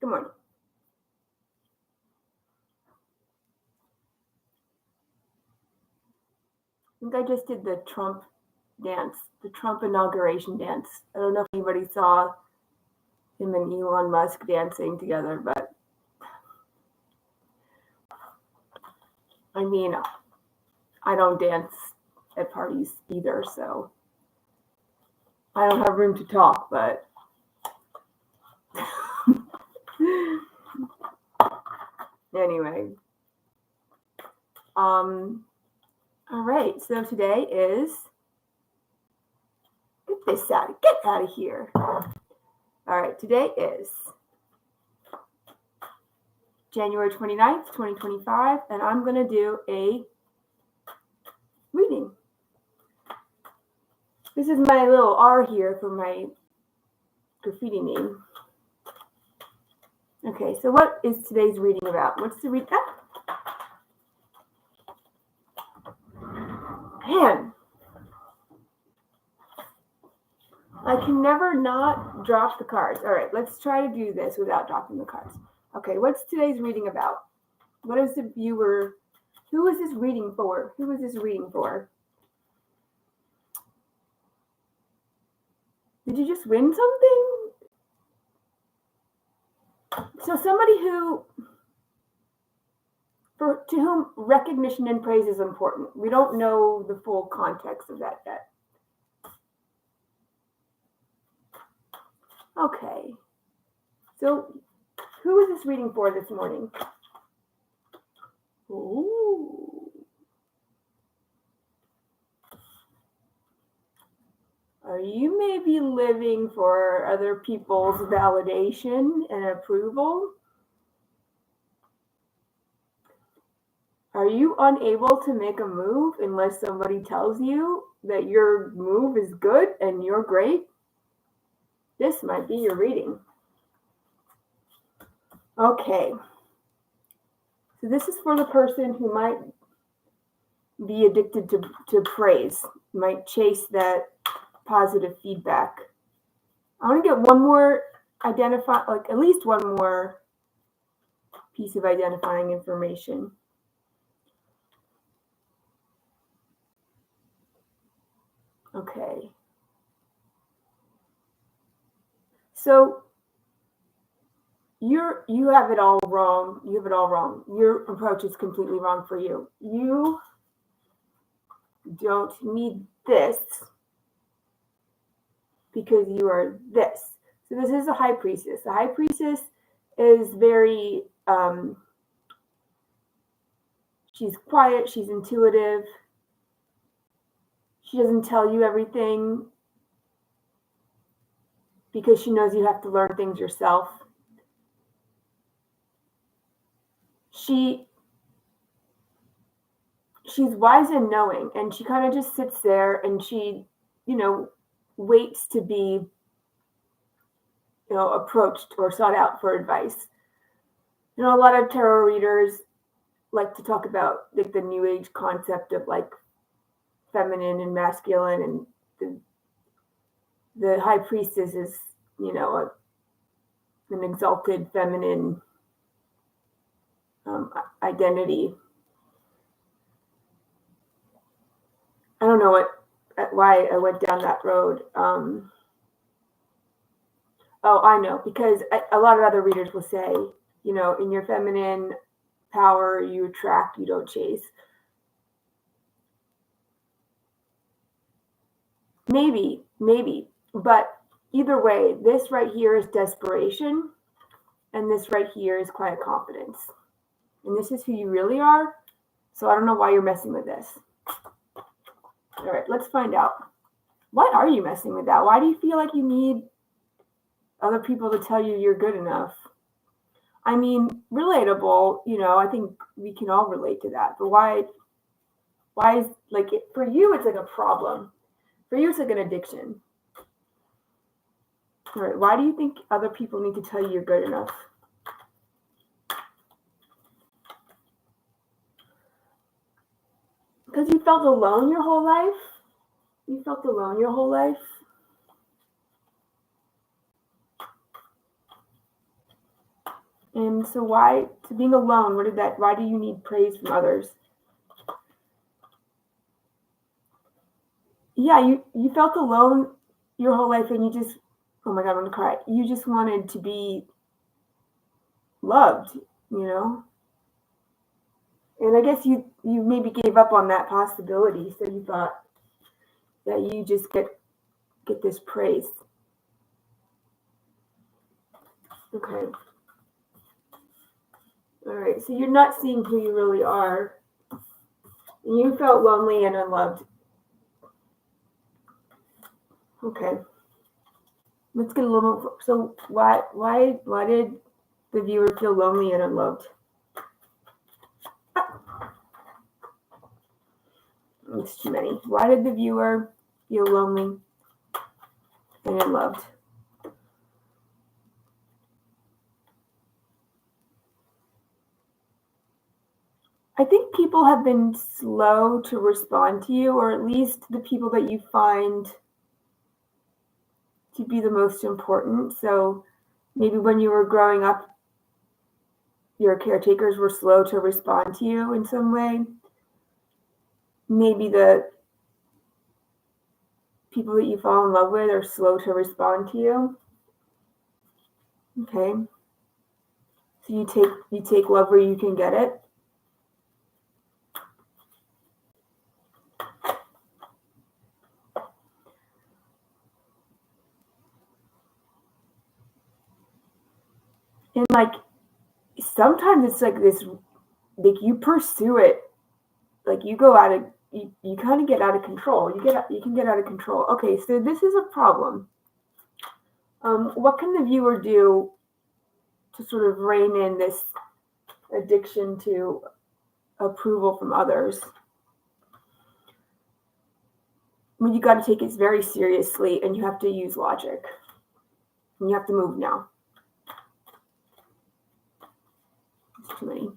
Good morning. I think I just did the Trump dance, the Trump inauguration dance. I don't know if anybody saw him and Elon Musk dancing together, but I mean, I don't dance at parties either, so I don't have room to talk, but anyway. All right, so today is, get out of here. All right, today is January 29th, 2025, and I'm going to do a reading. This is my little R here for my graffiti name. Okay, so what is today's reading about? What's the read? Man, I can never not drop the cards. All right, let's try to do this without dropping the cards. Okay, what's today's reading about? What is the viewer? Who is this reading for? Who is this reading for? Did you just win something? So somebody to whom recognition and praise is important. We don't know the full context of that yet. Okay. So who is this reading for this morning? Ooh. Are you maybe living for other people's validation and approval? Are you unable to make a move unless somebody tells you that your move is good and you're great? This might be your reading. Okay. So this is for the person who might be addicted to praise, might chase that positive feedback. I want to get one more at least one more piece of identifying information. Okay. So you have it all wrong. You have it all wrong. Your approach is completely wrong for you. You don't need this because you are this. So this is a high priestess. The high priestess is very, she's quiet, she's intuitive. She doesn't tell you everything because she knows you have to learn things yourself. She's wise and knowing, and she kind of just sits there and she, waits to be, approached or sought out for advice. A lot of tarot readers like to talk about like the new age concept of like feminine and masculine, and the high priestess is, an exalted feminine identity. I don't know why I went down that road. I know, because a lot of other readers will say, in your feminine power, you attract, you don't chase. Maybe, but either way, this right here is desperation, and this right here is quiet confidence. And this is who you really are, so I don't know why you're messing with this. All right, let's find out. Why are you messing with that? Why do you feel like you need other people to tell you you're good enough? I mean, relatable, I think we can all relate to that. But why is for you, it's like a problem. For you, it's like an addiction. All right, why do you think other people need to tell you you're good enough? Because you felt alone your whole life? You felt alone your whole life? And so why, to being alone, why do you need praise from others? Yeah, you felt alone your whole life and you just, oh my God, I'm gonna cry. You just wanted to be loved, you know? And I guess you maybe gave up on that possibility, so you thought that you just get this praise. Okay. All right, so you're not seeing who you really are. You felt lonely and unloved. Okay. Let's get a little more. So why did the viewer feel lonely and unloved? It's too many. Why did the viewer feel lonely and unloved? I think people have been slow to respond to you, or at least the people that you find to be the most important. So maybe when you were growing up, your caretakers were slow to respond to you in some way. Maybe the people that you fall in love with are slow to respond to you. Okay. So you take love where you can get it. And like sometimes it's like this, like you pursue it, like you go out of you kind of get out of control. You can get out of control. Okay, so this is a problem. What can the viewer do to sort of rein in this addiction to approval from others? I mean, you got to take it very seriously, and you have to use logic. And you have to move now. It's too many.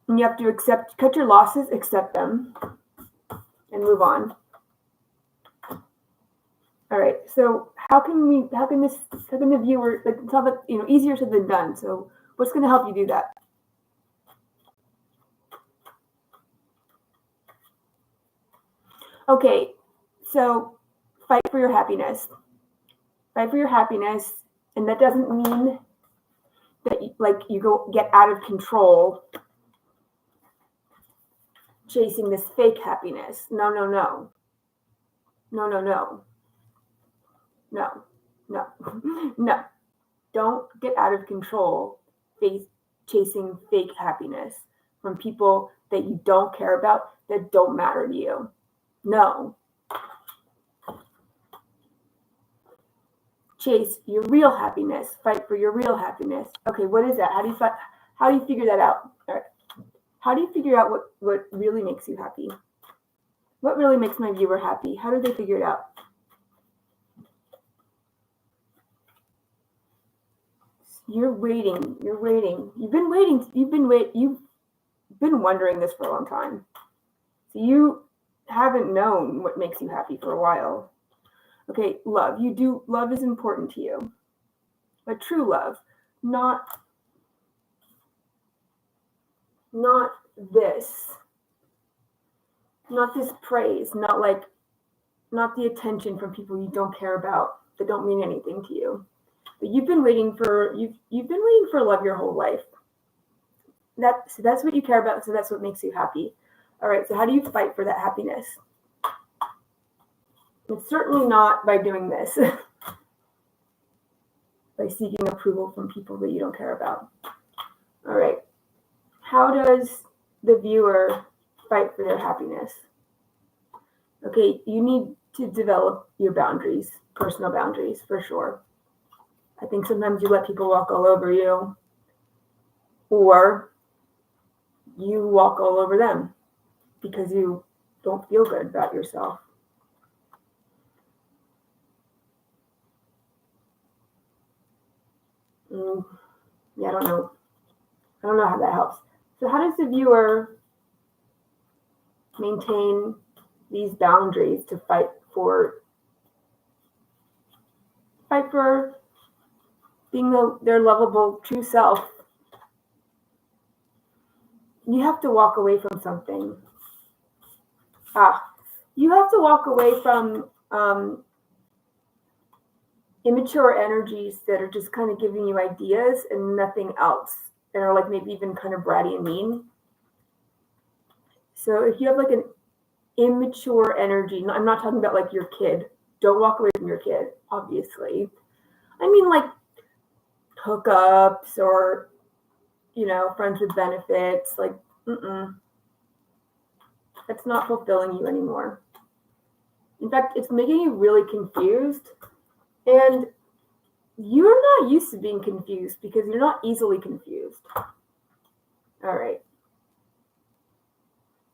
And you have to cut your losses, accept them, and move on. All right. So how can the viewer, like, it's all, easier said than done. So what's going to help you do that? Okay. So fight for your happiness. Fight for your happiness, and that doesn't mean that you go get out of control chasing this fake happiness. No. No. Don't get out of control chasing fake happiness from people that you don't care about, that don't matter to you. No. Chase your real happiness. Fight for your real happiness. Okay, what is that? How do you figure that out? All right. How do you figure out what really makes you happy? What really makes my viewer happy? How do they figure it out? You're waiting. You've been wondering this for a long time. So you haven't known what makes you happy for a while. Okay, love. Love is important to you. But true love, not this. Not this praise, not the attention from people you don't care about, that don't mean anything to you. But you've been waiting for love your whole life. That's what you care about, so that's what makes you happy. All right, so how do you fight for that happiness? It's certainly not by doing this. By seeking approval from people that you don't care about. All right. How does the viewer fight for their happiness? Okay, you need to develop your boundaries, personal boundaries, for sure. I think sometimes you let people walk all over you, or you walk all over them because you don't feel good about yourself. Yeah, I don't know. I don't know how that helps. So how does the viewer maintain these boundaries to fight for fight for being their lovable true self, you have to walk away from something. You have to walk away from immature energies that are just kind of giving you ideas and nothing else, and are like maybe even kind of bratty and mean. So if you have like an immature energy, I'm not talking about like your kid. Don't walk away from your kid, obviously. I mean like hookups or, friends with benefits. Like, that's not fulfilling you anymore. In fact, it's making you really confused. And you're not used to being confused because you're not easily confused. All right.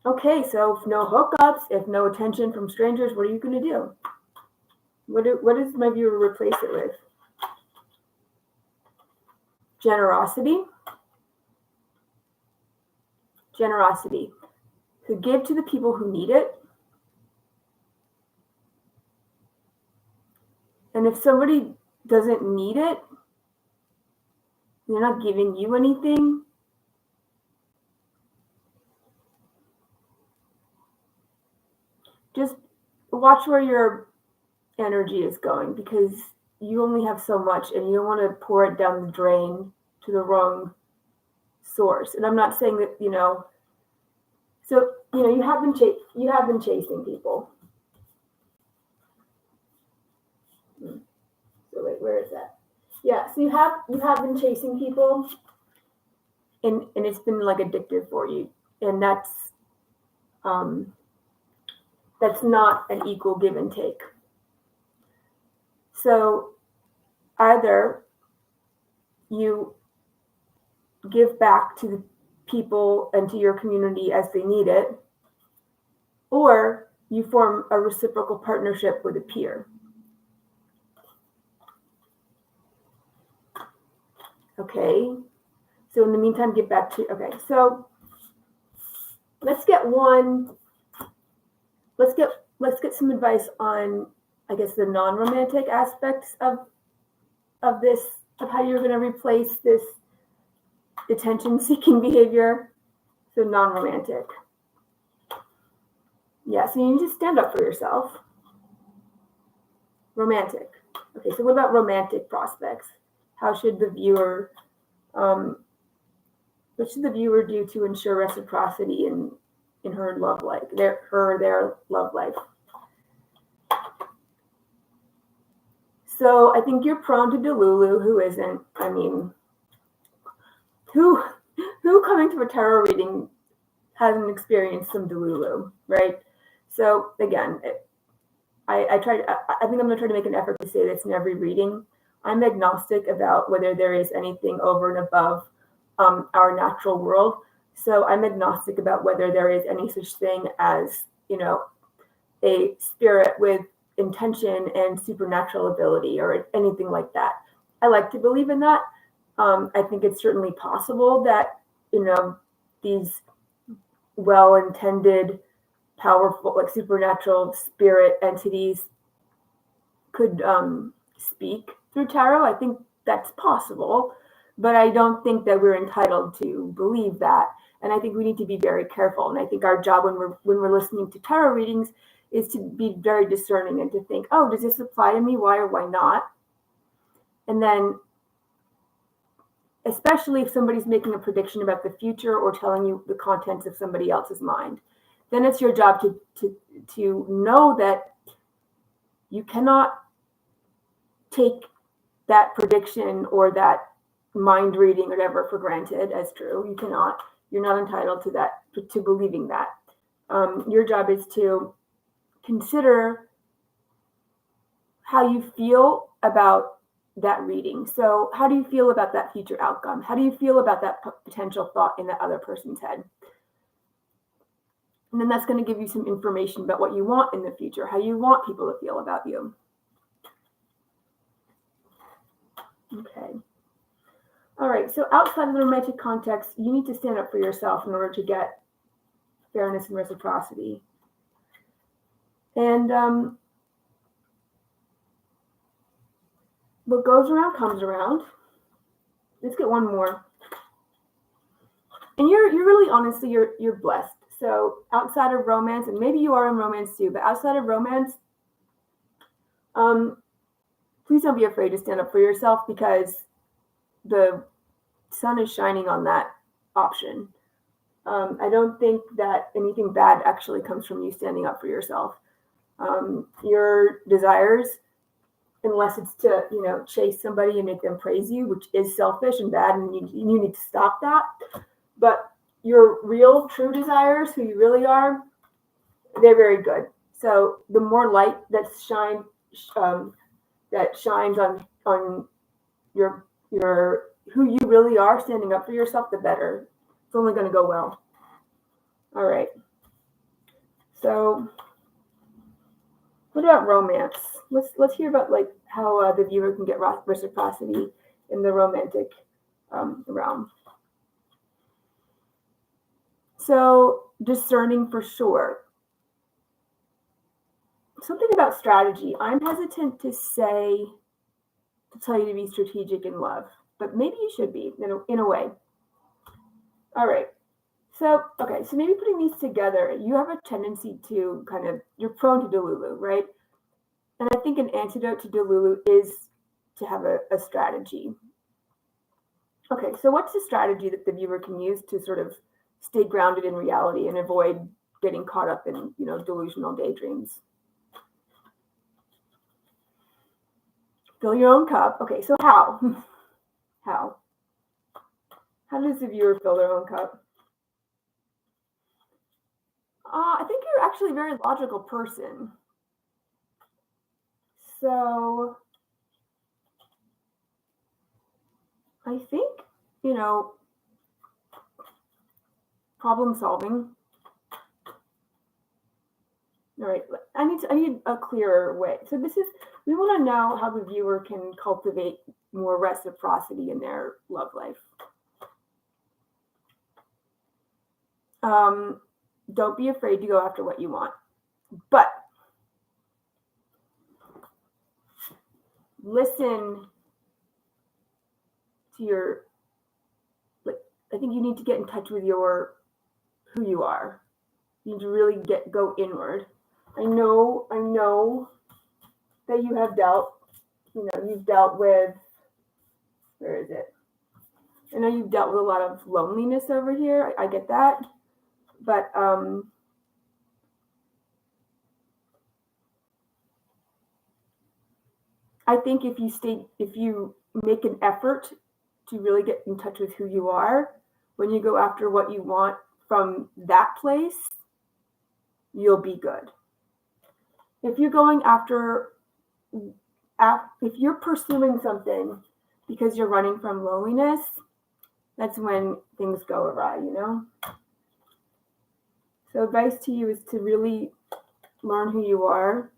Okay, so if no hookups, if no attention from strangers, what are you going to do? What does my viewer replace it with? Generosity. Generosity. To give to the people who need it. And if somebody doesn't need it, they're not giving you anything, just watch where your energy is going, because you only have so much and you don't want to pour it down the drain to the wrong source. And I'm not saying that, so, you have been chasing people. So wait, where is that? Yeah, so you have been chasing people, and it's been like addictive for you. And that's not an equal give and take. So either you give back to the people and to your community as they need it, or you form a reciprocal partnership with a peer. Okay, so in the meantime, get back to, okay, so let's get some advice on, I guess, the non-romantic aspects of this, of how you're going to replace this attention-seeking behavior. So non-romantic. Yeah, so you need to stand up for yourself. Romantic. Okay, so what about romantic prospects? How should the viewer, what should the viewer do to ensure reciprocity in her love life, their love life? So I think you're prone to Delulu. Who isn't? I mean, who coming to a tarot reading hasn't experienced some Delulu, right? So again, I think I'm going to try to make an effort to say this in every reading. I'm agnostic about whether there is anything over and above our natural world. So I'm agnostic about whether there is any such thing as, a spirit with intention and supernatural ability or anything like that. I like to believe in that. I think it's certainly possible that, these well-intended, powerful, like supernatural spirit entities could speak through tarot. I think that's possible, but I don't think that we're entitled to believe that. And I think we need to be very careful. And I think our job when we're listening to tarot readings is to be very discerning and to think, oh, does this apply to me? Why or why not? And then, especially if somebody's making a prediction about the future or telling you the contents of somebody else's mind, then it's your job to know that you cannot take that prediction or that mind reading or whatever for granted as true. You cannot. You're not entitled to that, to believing that. Your job is to consider how you feel about that reading. So how do you feel about that future outcome? How do you feel about that potential thought in that other person's head? And then that's going to give you some information about what you want in the future, how you want people to feel about you. Okay. All right. So outside of the romantic context, you need to stand up for yourself in order to get fairness and reciprocity. And what goes around comes around. Let's get one more. And you're really, honestly, you're blessed. So outside of romance, and maybe you are in romance too, but outside of romance, please don't be afraid to stand up for yourself, because the sun is shining on that option. I don't think that anything bad actually comes from you standing up for yourself. Your desires, unless it's to, chase somebody and make them praise you, which is selfish and bad, and you need to stop that. But your real, true desires, who you really are, they're very good. So the more light that shines on your who you really are, standing up for yourself, the better. It's only going to go well. All right. So, what about romance? Let's hear about like how the viewer can get reciprocity in the romantic realm. So, discerning for sure. Something about strategy. I'm hesitant to tell you to be strategic in love, but maybe you should be in a way. All right. So maybe putting these together, you have a tendency to you're prone to delulu, right? And I think an antidote to delulu is to have a strategy. Okay, so what's the strategy that the viewer can use to sort of stay grounded in reality and avoid getting caught up in, delusional daydreams? Fill your own cup. Okay, so how? How does the viewer fill their own cup? I think you're actually a very logical person. So I think, problem solving. All right, I need a clearer way. So we want to know how the viewer can cultivate more reciprocity in their love life. Don't be afraid to go after what you want, but listen to I think you need to get in touch with who you are. You need to really go inward. I know that you have dealt, you've dealt with, where is it? I know you've dealt with a lot of loneliness over here. I get that. But I think if you make an effort to really get in touch with who you are, when you go after what you want from that place, you'll be good. If you're going if you're pursuing something because you're running from loneliness, that's when things go awry, So advice to you is to really learn who you are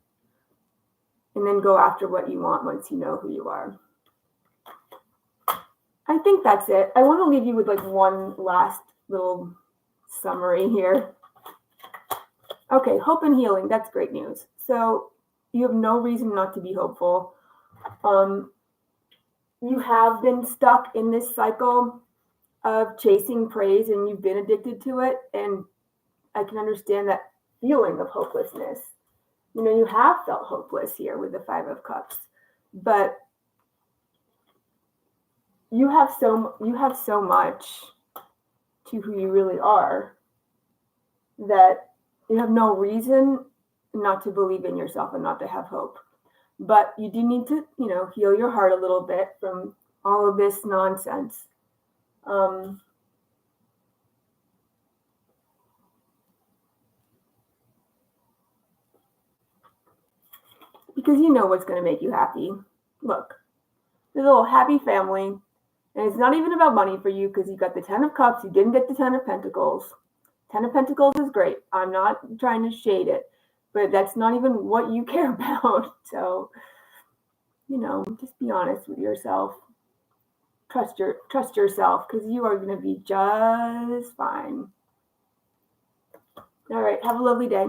and then go after what you want once you know who you are. I think that's it. I want to leave you with one last little summary here. Okay, hope and healing. That's great news. So you have no reason not to be hopeful. You have been stuck in this cycle of chasing praise and you've been addicted to it. And I can understand that feeling of hopelessness. You have felt hopeless here with the Five of Cups, but you have so much to who you really are that you have no reason not to believe in yourself and not to have hope. But you do need to, heal your heart a little bit from all of this nonsense. Because you know what's going to make you happy. Look, there's a little happy family, and it's not even about money for you because you got the 10 of Cups. You didn't get the 10 of Pentacles. 10 of Pentacles is great. I'm not trying to shade it, but that's not even what you care about. So, just be honest with yourself. Trust yourself, because you are going to be just fine. All right. Have a lovely day.